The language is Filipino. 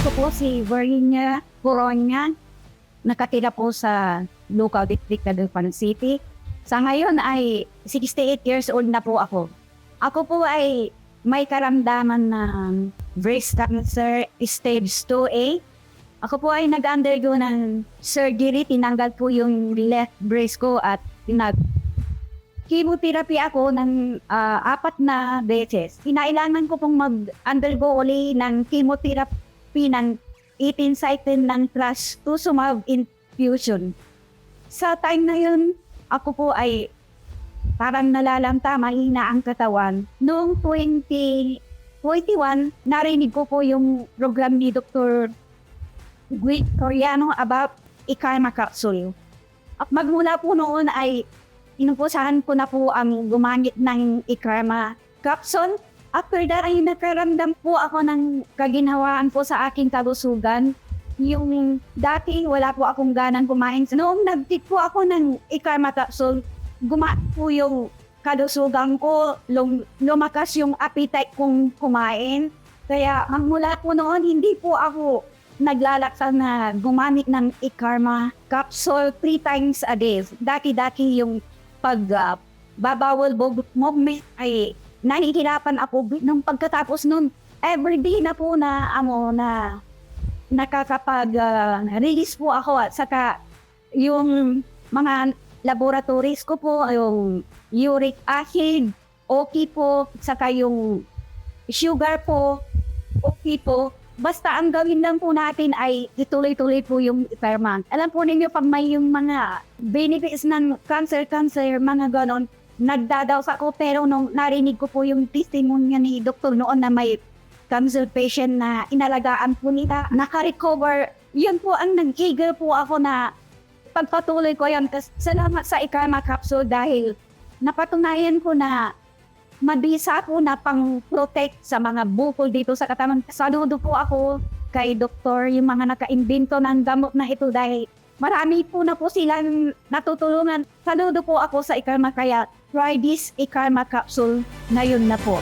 Ako po si Verlinia Coronia, nakatira po sa local district na Dagupan City. Sa ngayon ay 68 years old na po ako. Ako po ay may karamdaman ng breast cancer stage 2A. Ako po ay nag-undergo ng surgery, tinanggal po yung left breast ko at chemotherapy ako ng 4 na beses. Kinailangan ko pong mag-undergo uli ng chemotherapy ng 18 cycle ng trastuzumab infusion. Sa time na yun, ako po ay parang nalalamta, mahina ang katawan. Noong 2021, narinig ko po yung program ni Dr. Guy Coriano about ikarma capsule. At magmula po noon ay inupusahan ko na po ang gumamit ng ikarma capsule. After that ay nakaramdam po ako ng kaginhawaan po sa aking kalusugan. Yung dati wala po akong ganang kumain. Noong nag-take po ako ng ikarma capsule, gumaan po yung kalusugan ko, lumakas yung appetite kong kumain. Kaya magmula po noon, hindi po ako naglalaksa na gumamit ng ikarma capsule 3 times a day. Dati-dati yung babawal movement ay nahihirapan ako. Nung pagkatapos nun, everyday na po na nakakapag-release po ako at saka yung mga laboratories ko po, yung uric acid, okay po, saka yung sugar po, okay po. Basta ang gawin lang po natin ay ituloy-tuloy po yung ikarma. Alam po ninyo pag may yung mga benefits ng cancer, mga ganon, nagdadaos ako pero nung narinig ko po yung testimonya ni Dr. noon na may cancer patient na inalagaan po nila, naka-recover, yun po ang nag-trigger po ako na pagpatuloy ko yan. Salamat sa ikarma capsule dahil napatunayan ko na mabisa po na pang-protect sa mga bukol dito sa katawan. Saludo po ako kay doktor, yung mga naka-imbento ng gamot na ito dahil marami po na po silang natutulungan. Saludo po ako sa ikarma kaya try this ikarma capsule na yun na po.